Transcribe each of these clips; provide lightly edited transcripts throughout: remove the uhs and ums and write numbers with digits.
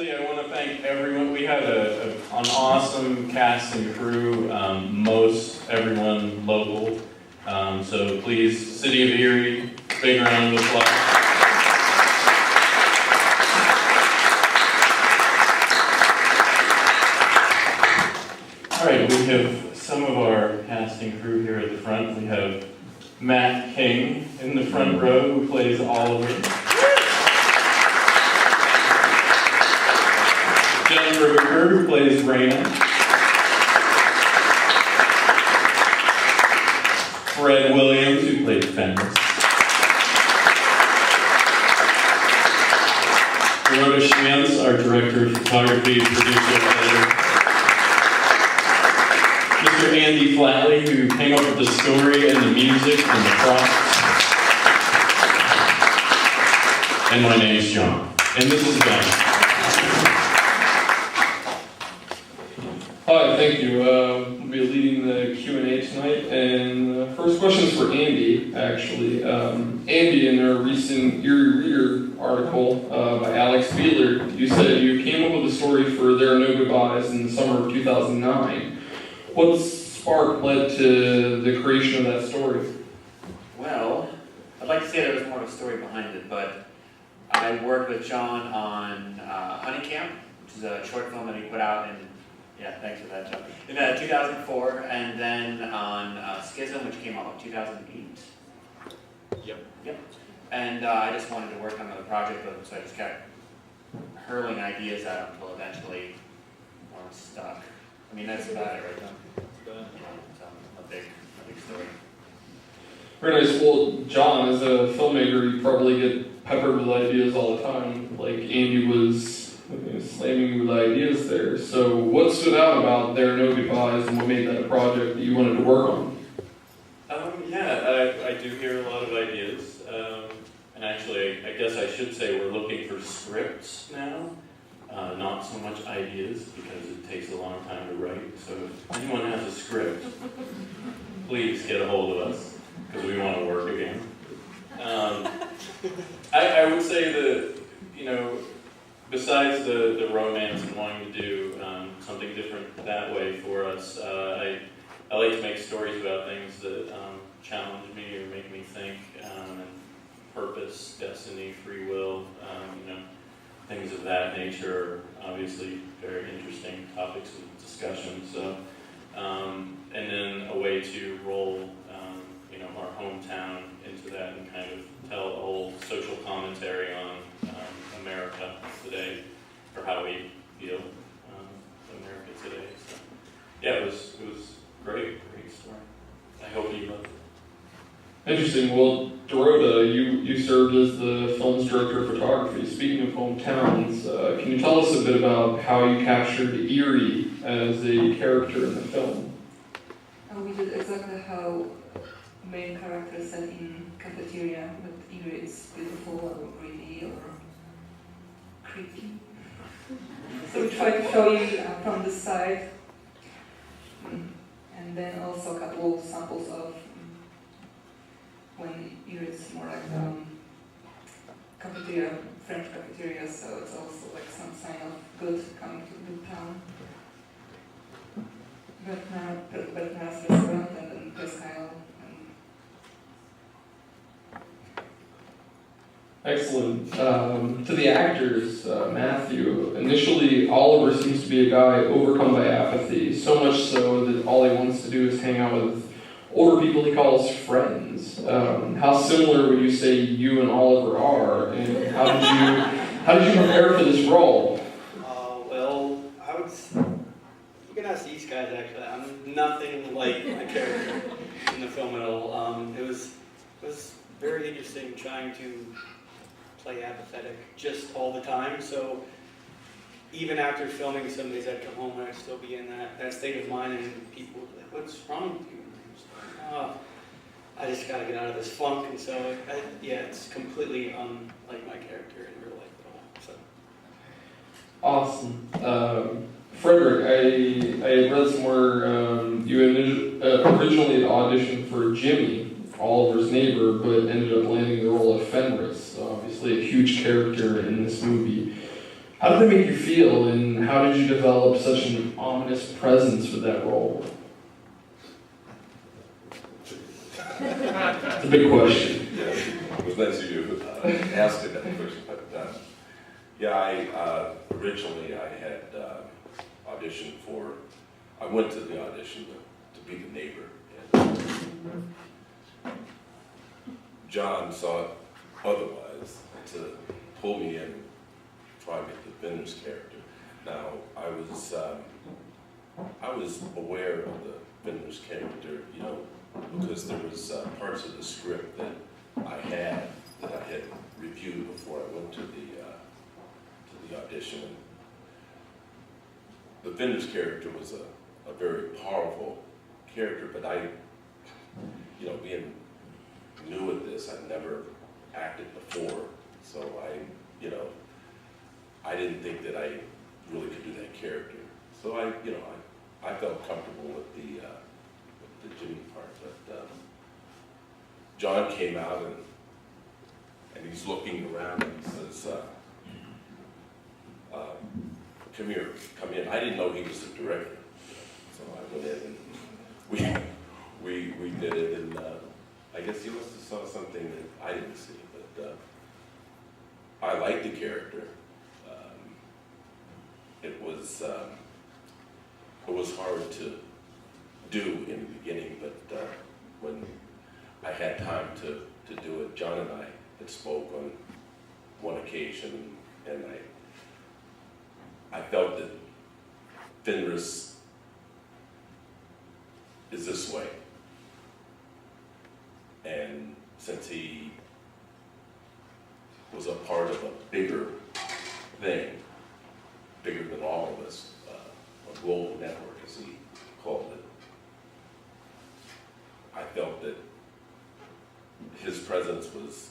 actually, I want to thank everyone. We had an awesome cast and crew, most everyone local. So please, City of Erie, big round of applause. All right, we have some of our cast and crew here at the front. We have Matt King in the front row, who plays Oliver. Jennifer Hooker, who plays Raina. Fred Williams, who plays Fenris. Dorota, our director of photography, producer, editor. Mr. Andy Flatley, who came up with the story and the music and the props. And my name is John. And this is Ben. Hi, thank you. We'll be leading the Q&A tonight, and the first question is for Andy, actually. Andy, in a recent Erie Reader article by Alex Beeler, you said you came up with a story for There Are No Goodbyes in the summer of 2009. What spark led to the creation of that story? Well, I'd like to say there was more of a story behind it, but I worked with John on Honey Camp, which is a short film that he put out in, yeah, thanks for that, John, in 2004, and then on Schism, which came out in 2008. Yep. And I just wanted to work on another project with him, so I just kept hurling ideas at him until eventually one stuck. I mean, that's about it, right, John? It's a big story. Very nice. Well, John, as a filmmaker, you probably get peppered with ideas all the time. Like Andy was slamming you with ideas there. So what stood out about There Are No Goodbyes and what made that a project that you wanted to work on? I do hear a lot of ideas. And actually, I guess I should say we're looking for scripts now. Not so much ideas, because it takes a long time to write. So if anyone has a script, please get a hold of us, because we want to work again. I would say that, besides the romance and wanting to do something different that way for us, I like to make stories about things that challenge me or make me think, and purpose, destiny, free will, things of that nature are obviously very interesting topics of discussion. So, and then a way to roll, our hometown into that and kind of tell a whole social commentary on America today, or how we feel America today. So, yeah, it was great story. I hope you loved it. Interesting. Well, Dorota, you served as the film's director of photography. Speaking of hometowns, can you tell us a bit about how you captured Erie as a character in the film? We did exactly how main character said in cafeteria, but Erie is beautiful or pretty or creepy. So we try to show you from the side, and then also a couple of samples of when Erie is more like cafeteria, French cafeteria, so it's also like some sign of good coming to the town. Bernard's restaurant and then Presqu'Isle. Excellent. To the actors, Matthew, initially Oliver seems to be a guy overcome by apathy, so much so that all he wants to do is hang out with older people he calls friends. How similar would you say you and Oliver are, and how did you prepare for this role? Well, you can ask these guys actually. I'm nothing like my character in the film at all. It was very interesting trying to play apathetic just all the time. So even after filming some days, I'd come home and I'd still be in that state of mind, and people would be like, "What's wrong with you?" And I'm just like, I just got to get out of this funk. And so, it's completely unlike my character in real life at all. So. Awesome. Frederick, I had read somewhere you originally had auditioned for Jimmy, Oliver's neighbor, but ended up landing the role of Fenris, obviously a huge character in this movie. How did it make you feel, and how did you develop such an ominous presence for that role? It's a big question. Yeah, it was nice of you asked it that question, but yeah, originally I had auditioned for, I went to the audition to be the neighbor. And John saw it otherwise to pull me in, try to make the Fenris character. Now, I was aware of the Fenris character, you know, because there was parts of the script that I had reviewed before I went to the audition. The Fenris character was a very powerful character, but I, you know, being new at this, I'd never acted before, so I didn't think that I really could do that character. So I felt comfortable with the Jimmy part, but John came out and he's looking around and he says, come here, come in. I didn't know he was the director, so I went in and we did it, and I guess he must have saw something that I didn't see, but I liked the character. It was hard to do in the beginning, but when I had time to do it, John and I had spoke on one occasion, and I felt that Fenris is this way. And since he was a part of a bigger thing, bigger than all of us, a global network, as he called it, I felt that his presence was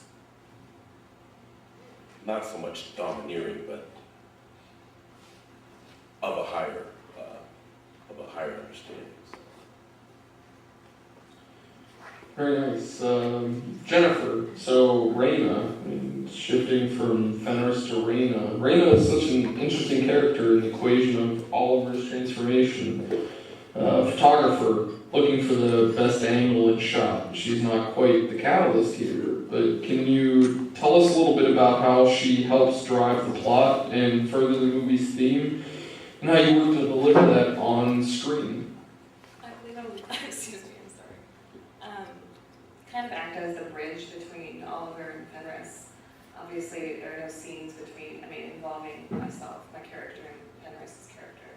not so much domineering, but of a higher understanding. Very nice. Jennifer, so Raina, I mean, shifting from Fenris to Raina. Raina is such an interesting character in the equation of Oliver's transformation. Photographer, looking for the best angle and shot. She's not quite the catalyst here, but can you tell us a little bit about how she helps drive the plot and further the movie's theme, and how you work to deliver that on screen? I believe excuse me, I'm sorry. Kind of act as the bridge between Oliver and Fenris. Obviously, there are no scenes involving myself, my character, and Fenris's character.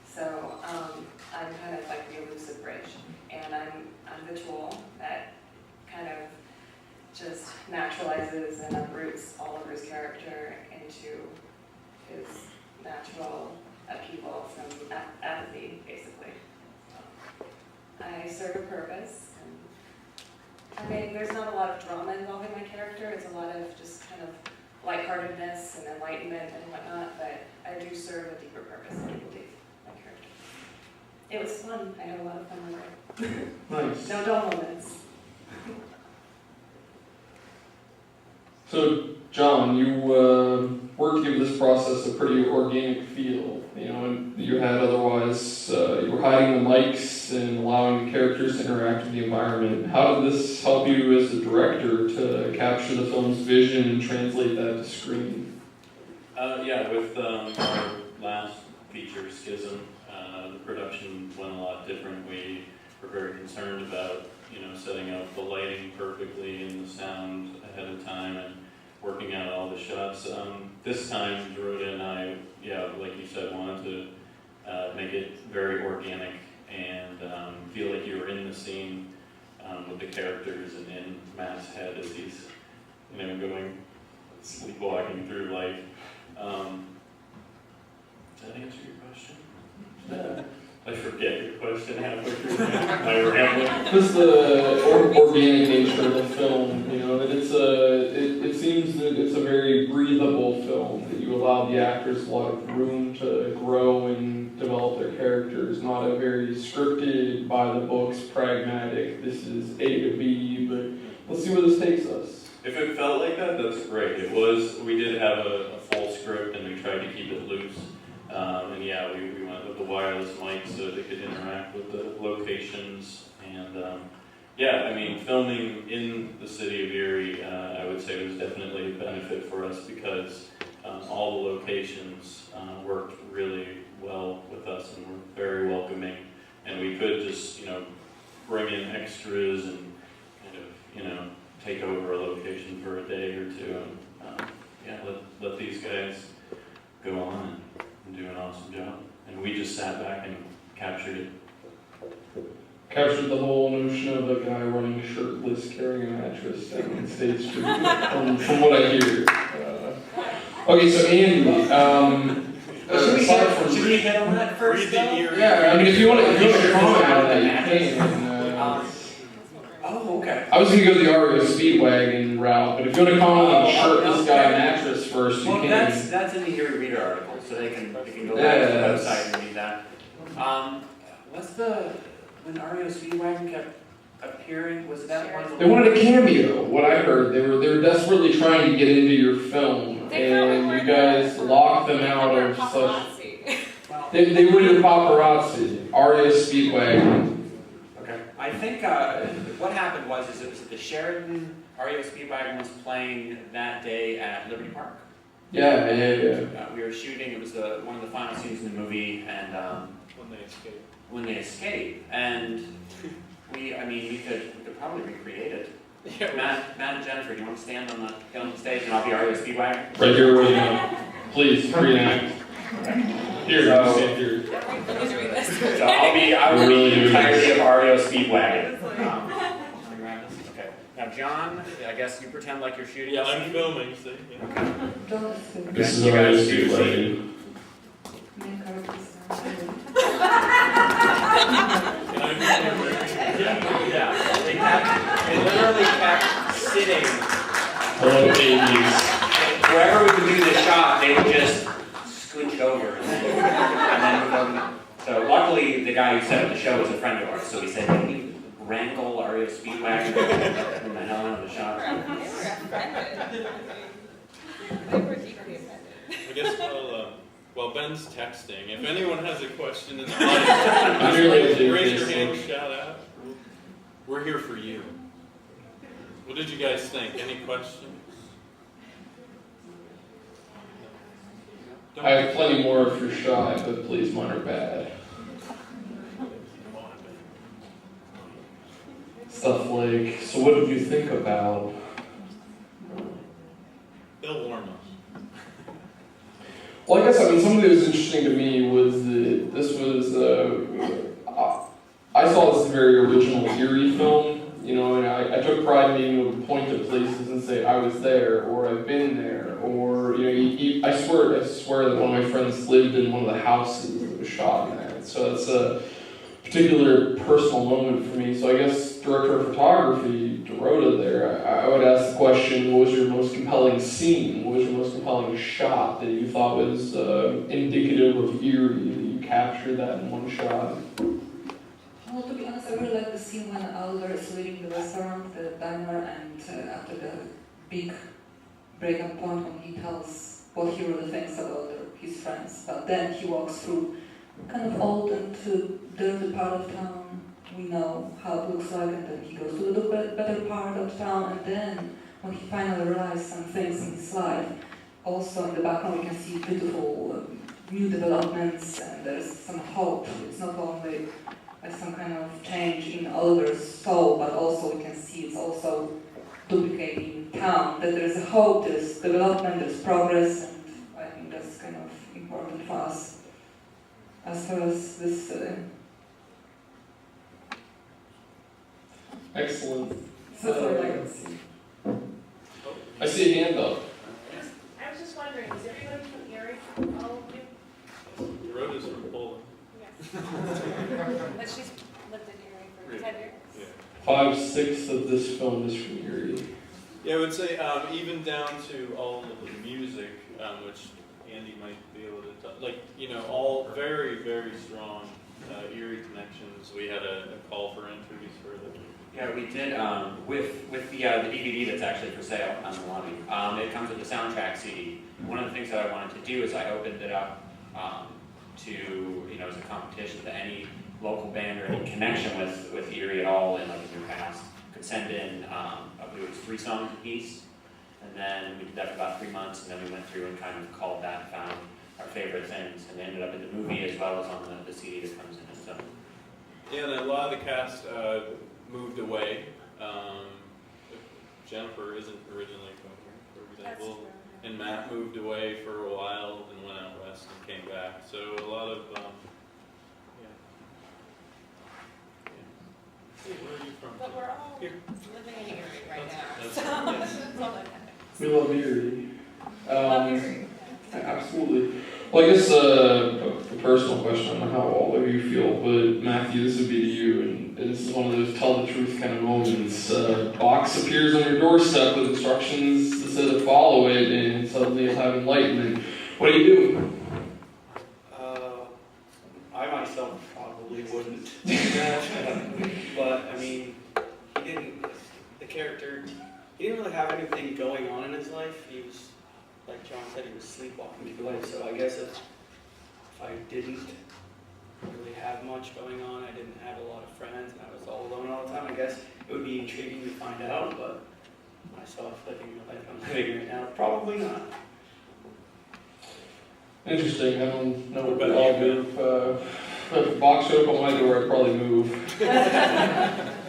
So I'm kind of like the elusive bridge, and I'm the tool that kind of just naturalizes and uproots Oliver's character into his natural upheaval from apathy, basically. I serve a purpose, and there's not a lot of drama involving my character. It's a lot of just kind of lightheartedness and enlightenment and whatnot, but I do serve a deeper purpose, I believe, my character. It was fun. I had a lot of fun with it. Nice. No dull moments. So, John, you worked to give this process a pretty organic feel, and you had otherwise, you were hiding the mics and allowing the characters to interact with the environment. How did this help you as a director to capture the film's vision and translate that to screen? With our last feature, Schism, the production went a lot different. We were very concerned about, setting up the lighting perfectly and the sound ahead of time and working out all the shots. This time, Dorota and I, like you said, wanted to make it very organic and feel like you were in the scene with the characters and in Matt's head as he's, going sleepwalking through life. Does that answer your question? I forget your question halfway through my rambling. Just the organic nature of the film, that it seems that it's a very breathable film, that you allow the actors a lot of room to grow and develop their characters, not a very scripted, by the books, pragmatic, this is A to B, but let's see where this takes us. If it felt like that, that's great. We did have a full script and we tried to keep it loose. And yeah, we went with the wireless mic so they could interact with the locations. And yeah, I mean, filming in the city of Erie, I would say was definitely a benefit for us because all the locations worked really well with us and were very welcoming. And we could just, bring in extras and kind of, take over a location for a day or two. And yeah, let these guys go on and do an awesome job. And we just sat back and captured it. Captured the whole notion of a guy running shirtless carrying a mattress down State Street, from what I hear. Okay, so Andy, should we hit on that first? yeah, I mean, if you want to comment on that, you can. Oh, okay. I was going to go the REO Speedwagon route, but if you want to comment on shirtless guy mattress first, you Well, can. that's in the Erie Reader article, so they can go back to the website and read that. When REO Speedwagon kept appearing, was that one of the... They wanted a cameo, what I heard. They were desperately trying to get into your film, and you guys locked them out of such... They were your paparazzi, REO Speedwagon. Okay. I think what happened was it was at the Sheridan. REO Speedwagon was playing that day at Liberty Park. Yeah. We were shooting. It was one of the final scenes in the movie, and when they escape, and we could probably recreate it. Yeah. Matt and Jennifer, do you want to stand get on the stage, and I'll be REO Speedwagon? Right here, right now. Please, reenact. Here, stand here. So I will be the entirety of REO Speedwagon. Okay. Now, John, I guess you pretend like you're shooting. Yeah, I'm filming, so This is You REO guys do Speedwagon. Yeah. They literally kept sitting. Hello, babies. Wherever we would do the shot, they would just scooch over and then move over. So luckily, the guy who set up the show was a friend of ours, so we said, can we wrangle REO Speedwagon from the hell out of the shot? They were deeply offended. I guess while Ben's texting, if anyone has a question in the audience, raise your hand, shout out. We're here for you. What did you guys think? Any questions? I have plenty more if you're shy, but please, mine are bad. Stuff like, so what did you think about? They'll warm us. Well, I guess, something that was interesting to me was that this was, I saw this as a very original Erie film, and I took pride in being able to point to places and say, I was there, or I've been there, or, I swear that one of my friends lived in one of the houses that was shot in that. So it's a particular personal moment for me. So I guess director of photography, Dorota there, I would ask the question, what was your most compelling scene? What was your most compelling shot that you thought was indicative of Erie, that you captured that in one shot? Well, to be honest, I really like the scene when Oliver is leaving the restaurant, the diner, and after the big breakup point when he tells what he really thinks about his friends. But then he walks through kind of old and dirty part of town. We know how it looks like, and then he goes to the better part of town, and then when he finally realizes some things in his life, also in the background we can see beautiful new developments, and there's some hope. It's not only some kind of change in Oliver's soul, but also we can see it's also duplicating town, that there's a hope, there's development, there's progress, and I think that's kind of important for us as far as this Excellent. so far I can see. I see a hand up. I was just wondering, is everybody from Erie, all of you? Dorota's from Poland. But she's lived in Erie for 10 years. Yeah. 5/6 of this film is from Erie. Yeah, I would say even down to all of the music, which Andy might be able to tell, all very, very strong Erie connections. We had a call for entries for the Yeah, we did, with the DVD that's actually for sale on the lobby, it comes with the soundtrack CD. One of the things that I wanted to do is I opened it up to, as a competition to any local band or any connection with Erie at all in like in your past could send in, I believe it was 3 songs apiece. And then we did that for about 3 months, and then we went through and kind of called that and found our favorite things, and they ended up in the movie as well as on the CD that comes in it. So. Yeah, and a lot of the cast moved away. Jennifer isn't originally from here, for example. And Matt moved away for a while and went out west and came back. So a lot of, Hey, where are you from? But we're all Here. living in Erie right now, That's- so yes. that's all that matters. We love Erie. Love Erie. Absolutely. Well, I guess a personal question. I don't know how all of you feel, but Matthew, this would be to you, and this is one of those tell the truth kind of moments. Box appears on your doorstep with instructions that say to follow it, and suddenly you'll have enlightenment. What do you do? I myself probably wouldn't do that. But, I mean, the character, he didn't really have anything going on in his life. He was, like John said, he was sleepwalking through life. So I guess if I didn't really have much going on, I didn't have a lot of friends, and I was all alone all the time, I guess it would be intriguing to find out. But myself living the life I'm living right now, probably not. Interesting. I don't know what What about I'll you? do. If a box showed up on my door, I'd probably move.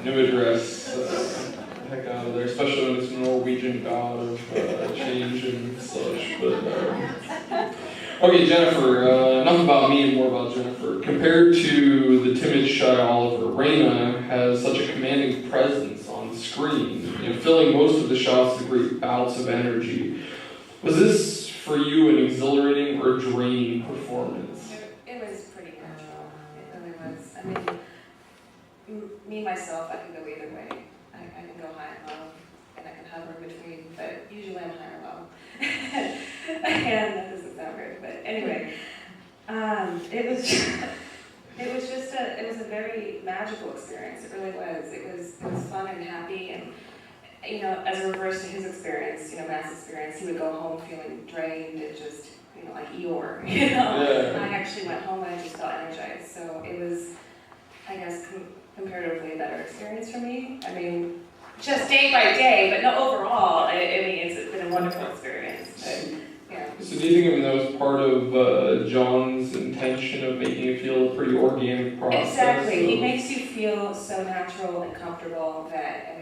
New address. Heck out of there, especially when it's a Norwegian god of change and such. But okay, Jennifer. Enough about me and more about Jennifer. Compared to the timid, shy Oliver, Raina has such a commanding presence on the screen, filling most of the shots with great bouts of energy. Was this for you an exhilarating or draining performance? It was pretty natural. It really was. I mean, me myself, I can go either way. I can go high and low, and I can hover in between, but usually I'm high or low. And that doesn't sound weird, but anyway, it was a very magical experience. It really was. It was fun and happy, and as a reverse to his experience, Matt's experience, he would go home feeling drained and just, like Eeyore, Yeah. I actually went home and I just felt energized. So it was, I guess, comparatively a better experience for me. I mean, just day by day, but no, overall, it's been a wonderful experience. But, yeah. So do you think that was part of John's intention of making it feel a pretty organic process? Exactly. He makes you feel so natural and comfortable that,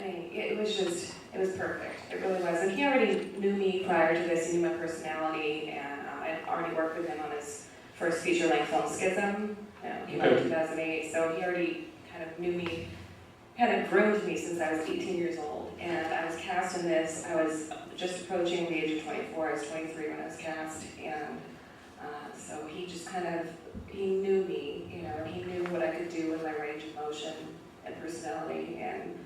it was perfect. It really was. And he already knew me prior to this. He knew my personality, and I'd already worked with him on his first feature-length film, Schism. Came out in 2008. So he already kind of knew me, kind of groomed me since I was 18 years old. And I was cast in this. I was just approaching the age of 24. I was 23 when I was cast, and so he just he knew me, and he knew what I could do with my range of motion and personality, and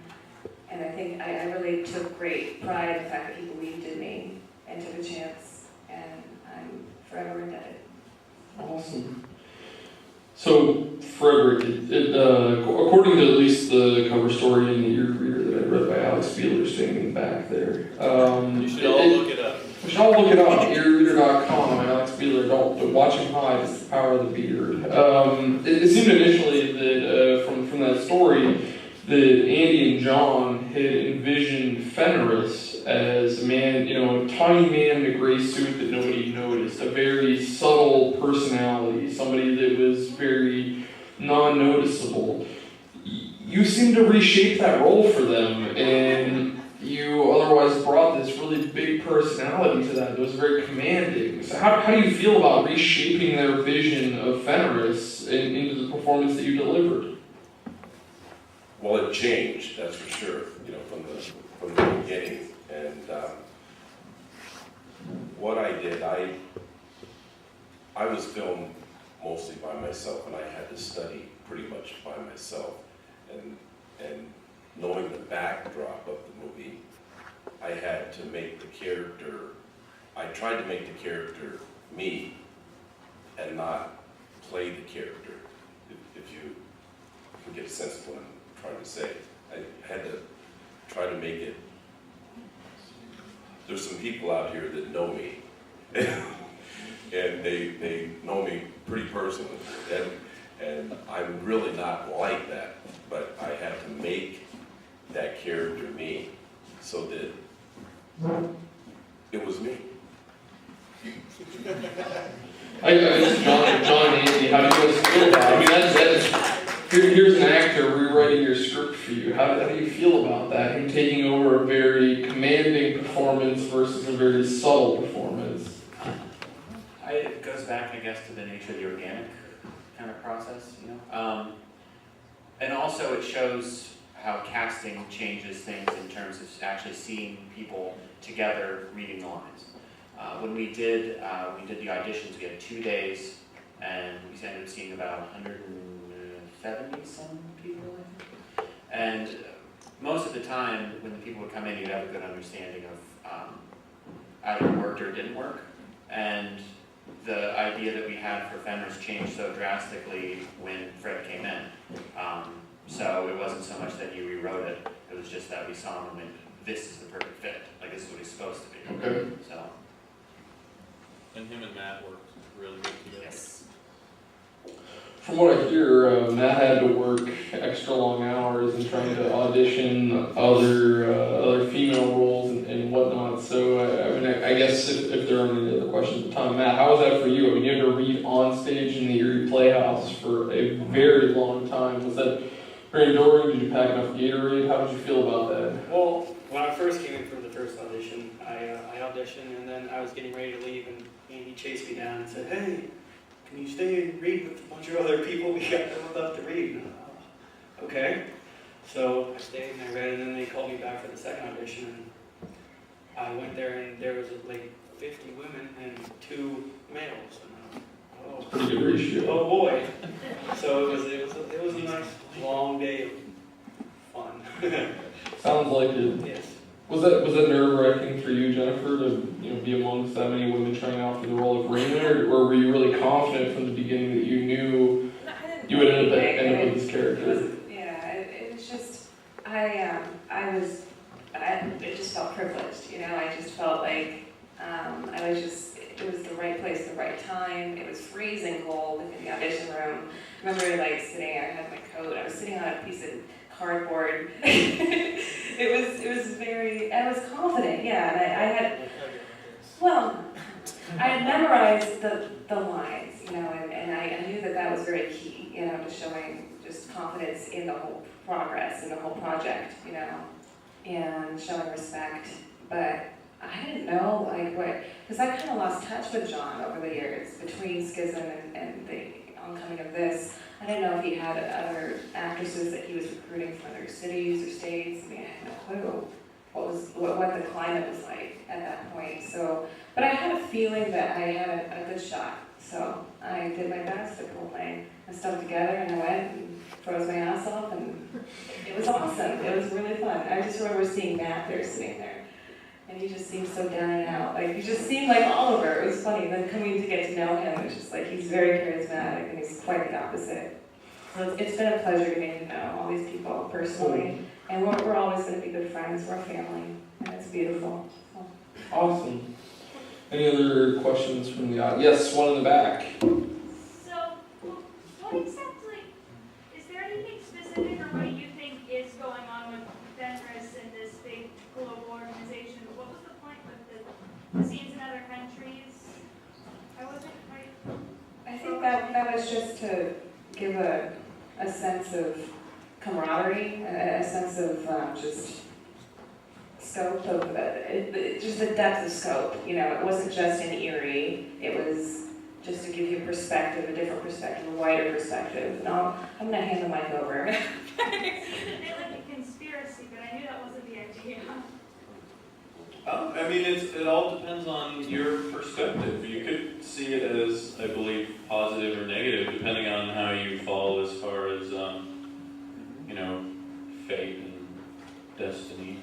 I think I really took great pride in the fact that he believed in me and took a chance, and I'm forever indebted. Awesome. So, Frederick, according to at least the cover story in the Erie Reader that I read by Alex Beeler standing back there. You should all look it up. We should all look it up, eriereader.com, Alex Beeler. Don't watch him hide, it's the power of the beard. It seemed initially that, from that story, that Andy and John had envisioned Fenris as a man, a tiny man in a gray suit that nobody noticed, a very subtle personality, somebody that was very non-noticeable. You seemed to reshape that role for them, and you otherwise brought this really big personality to that. It was very commanding. So how do you feel about reshaping their vision of Fenris into the performance that you delivered? Well, it changed, that's for sure, from the beginning. And what I did, I was filmed mostly by myself, and I had to study pretty much by myself. And knowing the backdrop of the movie, I had to make the character, I tried to make the character me and not play the character, if you get a sense of what I'm trying to say. I had to try to make it. There's some people out here that know me, and they know me pretty personally, and I'm really not like that, but I had to make that character me so that it was me. John and Andy, how do you guys feel about it? I mean, here's an actor rewriting your script for you. How do you feel about that? Him taking over a very commanding performance versus a very subtle performance. It goes back, I guess, to the nature of the organic kind of process, you know? And also it shows how casting changes things in terms of actually seeing people together reading the lines. When we did the auditions, we had 2 days, and we ended up seeing about 170 some people, I think. And most of the time, when the people would come in, you'd have a good understanding of either it worked or it didn't work. And the idea that we had for Fenris changed so drastically when Fred came in. So it wasn't so much that you rewrote it, it was just that we saw him and went, this is the perfect fit, like this is what he's supposed to be. Okay. So. And him and Matt worked really good together. Yes. From what I hear, Matt had to work extra long hours and trying to audition other female roles and whatnot. So I guess if there are any other questions at the time, Matt, how was that for you? I mean, you had to read on stage in the Erie Playhouse for a very long time. Was that very enduring? Did you pack enough Gatorade? How did you feel about that? Well, when I first came in for the first audition, I auditioned, and then I was getting ready to leave, and Andy chased me down and said, "Hey, can you stay and read with a bunch of other people? We got no stuff to read." Okay. So I stayed and I read, and then they called me back for the second audition, and I went there, and there was like 50 women and 2 males. And oh, Pretty good ratio. oh boy. So it was a nice long day of fun. Sounds like it. Yes. Was that nerve-wracking for you, Jennifer, to be amongst that many women trying out for the role of Raina, or were you really confident from the beginning that you knew you would end up with this character? It was just, it just felt privileged, I just felt like it was the right place, the right time. It was freezing cold in the audition room. I remember sitting, I had my coat, I was sitting on a piece of cardboard. I was confident, and I had memorized the lines, and I knew that was very key, to showing just confidence in the whole progress, in the whole project, and showing respect. But I didn't know, because I kind of lost touch with John over the years, between Schism and the oncoming of this. I didn't know if he had other actresses that he was recruiting from other cities or states. I had no clue what the climate was like at that point. So, but I had a feeling that I had a good shot. So I did my best to pull my stuff together, and I went and froze my ass off, and it was awesome. It was really fun. I just remember seeing Matt there sitting there, and he just seemed so down and out. He just seemed like Oliver. It was funny. Then coming to get to know him, it's just he's very charismatic, and he's quite the opposite. So it's been a pleasure getting to know all these people personally, and we're always going to be good friends. We're family, and it's beautiful. So. Awesome. Any other questions from the audience? Yes, one in the back. So, what exactly, is there anything specific or what you think is going on with Fenris and this big global organization? What was the point with the scenes in other countries? I wasn't quite... I think that was just to give a sense of camaraderie, a sense of just scope of just the depth of scope. It wasn't just in Erie. It was just to give you perspective, a different perspective, a wider perspective. No, I'm going to hand the mic over. It like a conspiracy, but I knew that wasn't the idea. It all depends on your perspective. You could see it as, I believe, positive or negative, depending on how you fall as far as, fate and destiny,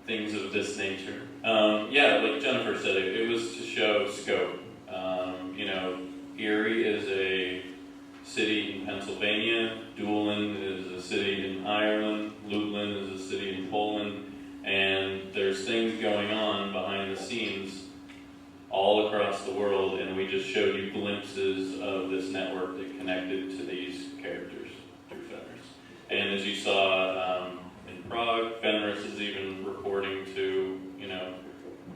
things of this nature. Like Jennifer said, it was to show scope. Erie is a city in Pennsylvania, dueling across the world, and we just showed you glimpses of this network that connected to these characters through Fenris. And as you saw in Prague, Fenris is even reporting to, you know,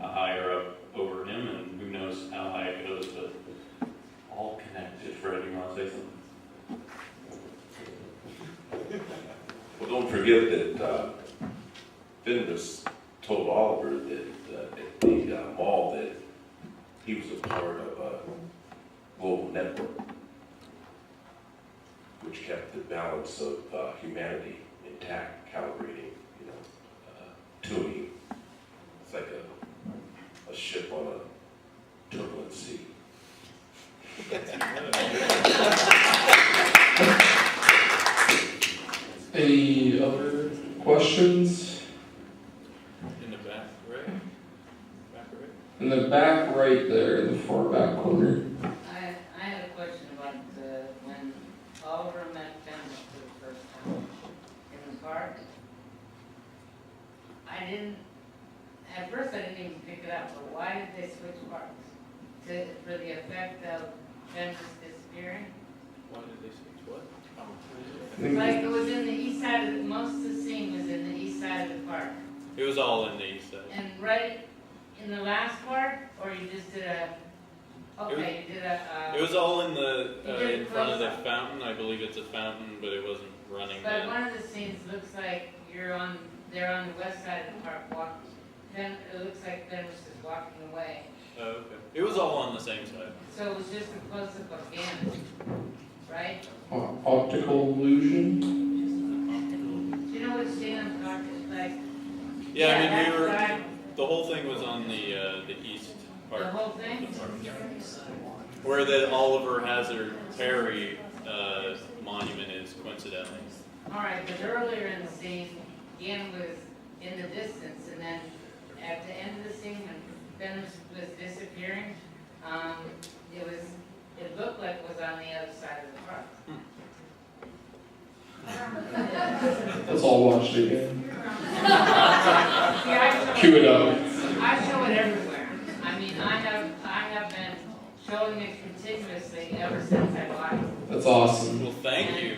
a higher up over him, and who knows how high it goes, but all connected. Fred, you want to say something? Well, don't forget that Fenris told Oliver that at the mall that he was a part of a global network, which kept the balance of humanity intact, calibrating, you know, tuning. It's like a ship on a turbulent sea. Any other questions? In the back, right? Back, right? In the back right there, in the far back corner. I had a question about when Oliver met Fenris for the first time in the park. At first I didn't even pick it up, but why did they switch parks? For the effect of Fenris disappearing? Why did they switch what? Like it was in the east side of most of the scene was in the east side of the park. It was all in the east side. And right in the last part, or you just did a, okay, you did a, It was all in the You did in front of the close-up. fountain. I believe it's a fountain, but it wasn't running but then. one of the scenes looks like they're on the west side of the park walking. Then it looks like Fenris is walking away. Oh, okay. It was all on the same side. So it was just a close-up of Gannon, right? Optical illusion. Do you know what scene I'm talking, like? Yeah, I mean, that we were. side, The whole thing was on the east part. The whole thing? of the park. Where the Oliver Hazard Perry monument is, coincidentally. All right, but earlier in the scene, Gannon was in the distance, and then at the end of the scene, when Fenris was disappearing, it looked like it was on the other side of the park. Let's all watch it again. See, I Cue it up. I show it everywhere. I mean, I have been showing it continuously ever since I bought it. That's awesome. Well, thank you.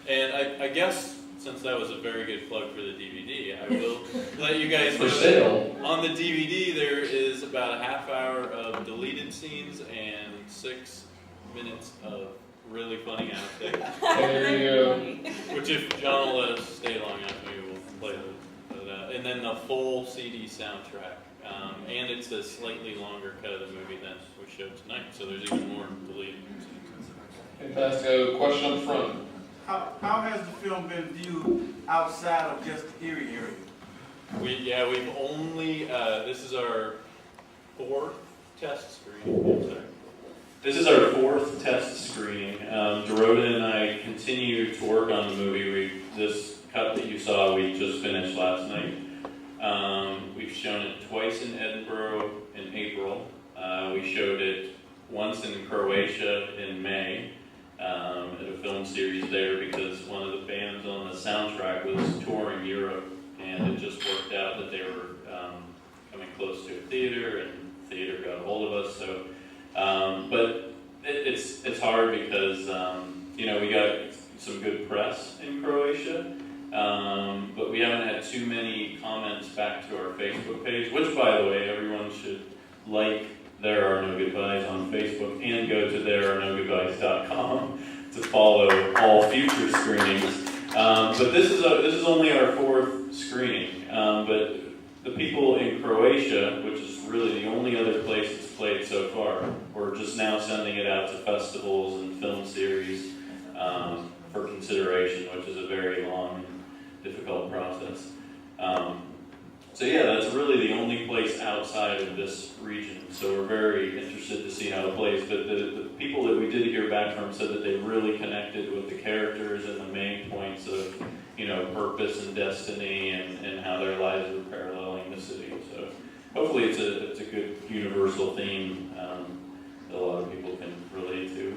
And I guess since that was a very good plug for the DVD, I will let you guys know For sale. on the DVD there is about a half hour of deleted scenes and 6 minutes of really funny outtakes. There you go. Which if John will let us stay long enough, maybe we'll play those. But, and then the full CD soundtrack. And it's a slightly longer cut of the movie than we showed tonight, so there's even more deleted scenes. Fantastic. A question up front. How has the film been viewed outside of just the Erie area? We've only, this is our 4th test screening. I'm sorry. This is our 4th test screening. Dorota and I continue to work on the movie. This cut that you saw, we just finished last night. We've shown it twice in Edinburgh in April. We showed it once in Croatia in May. At a film series there because one of the bands on the soundtrack was touring Europe, and it just worked out that they were coming close to a theater, and the theater got a hold of us. So, but it's hard because you know, we got some good press in Croatia, but we haven't had too many comments back to our Facebook page. Which, by the way, everyone should like There Are No Goodbyes on Facebook and go to thereareNogoodbyes.com to follow all future screenings. But this is only our 4th screening. But the people in Croatia, which is really the only other place it's played so far, we're just now sending it out to festivals and film series for consideration, which is a very long and difficult process. So yeah, that's really the only place outside of this region. So we're very interested to see how it plays. But the people that we did hear back from said that they really connected with the characters and the main points of, you know, purpose and destiny and how their lives are paralleling the city. So hopefully it's a good universal theme that a lot of people can relate to.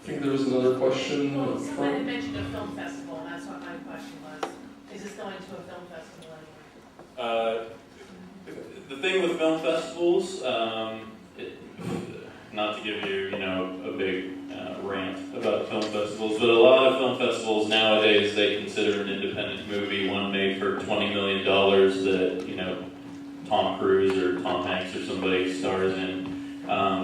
think there was another question. Well, somebody had mentioned a film festival, and that's what my question was. Is this going to a film festival anywhere? The thing with film festivals, not to give you, a big rant about film festivals, but a lot of film festivals nowadays, they consider an independent movie one made for $20 million that, Tom Cruise or Tom Hanks or somebody stars in.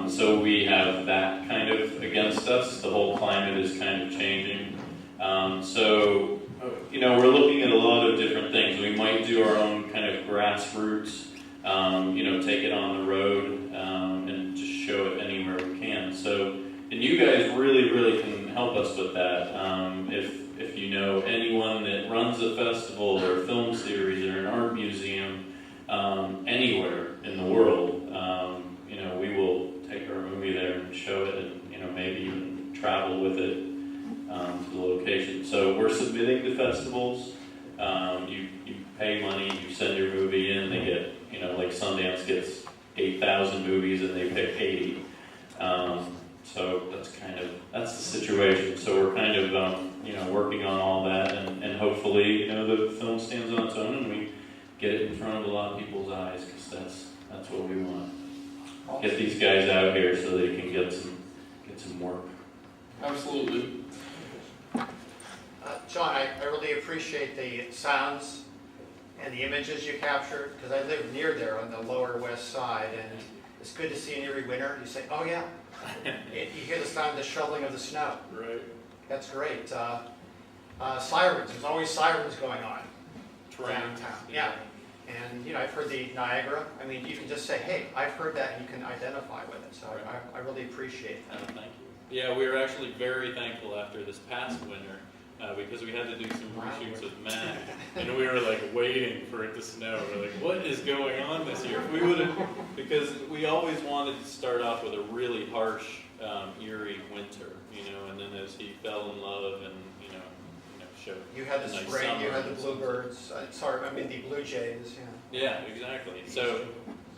So we have that kind of against us. The whole climate is kind of changing. We're looking at a lot of different things. We might do our own kind of grassroots, take it on the road and just show it anywhere we can. So, and you guys really, really can help us with that. If you know anyone that runs a festival or a film series or an art museum anywhere in the world, we will take our movie there and show it, and maybe even travel with it to the location. So we're submitting to festivals. You pay money, you send your movie in, they get, like Sundance gets 8,000 movies and they pick 80. So that's the situation. So we're kind of, working on all that, and hopefully, the film stands on its own and we get it in front of a lot of people's eyes, because that's what we want. Get these guys out here so they can get some work. Absolutely. John, I really appreciate the sounds and the images you captured, because I live near there on the lower west side, and it's good to see an Erie winter. You say, oh yeah, you hear the sound of the shoveling of the snow. Right. That's great. Sirens, there's always sirens going on downtown. Yeah. And I've heard the Niagara. I mean, you can just say, hey, I've heard that, and you can identify with it. So I really appreciate that. Thank you. Yeah, we were actually very thankful after this past winter because we had to do some reshoots with Matt, and we were waiting for it to snow. We're like, what is going on this year? If we would have, because we always wanted to start off with a really harsh Erie winter, and then as he fell in love and showed. You had the nice spring, you had the summer. bluebirds. the Blue Jays. Yeah, exactly. So,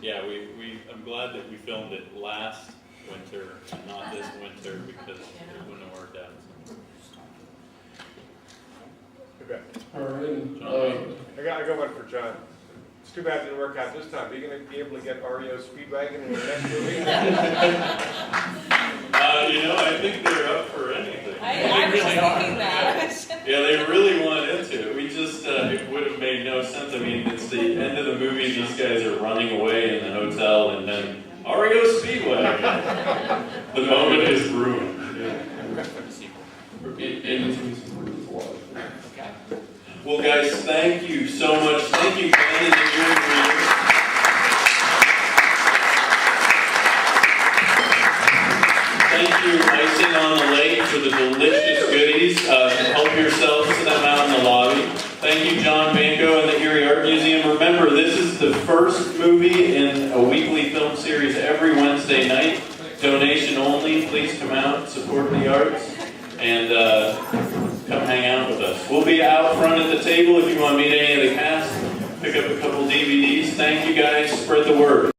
yeah, I'm glad that we filmed it last winter and not this winter, because it wouldn't have worked out. Okay. All right. I got one for John. It's too bad it didn't work out this time. Are you going to be able to get REO Speedwagon in the next movie? I think they're up for anything. I was thinking that. Yeah, they really want into it. We just, it would have made no sense. I mean, it's the end of the movie, these guys are running away in the hotel, and then REO Speedway. The moment is ruined. Well, guys, thank you so much. Thank you, Ben and the Erie Readers. Thank you, Icing on the Lake, for the delicious goodies. Help yourselves to them out in the lobby. Thank you, John Banco and the Erie Art Museum. Remember, this is the first movie in a weekly film series every Wednesday night. Donation only. Please come out, support the arts, and come hang out with us. We'll be out front at the table if you want to meet any of the cast. Pick up a couple DVDs. Thank you, guys. Spread the word.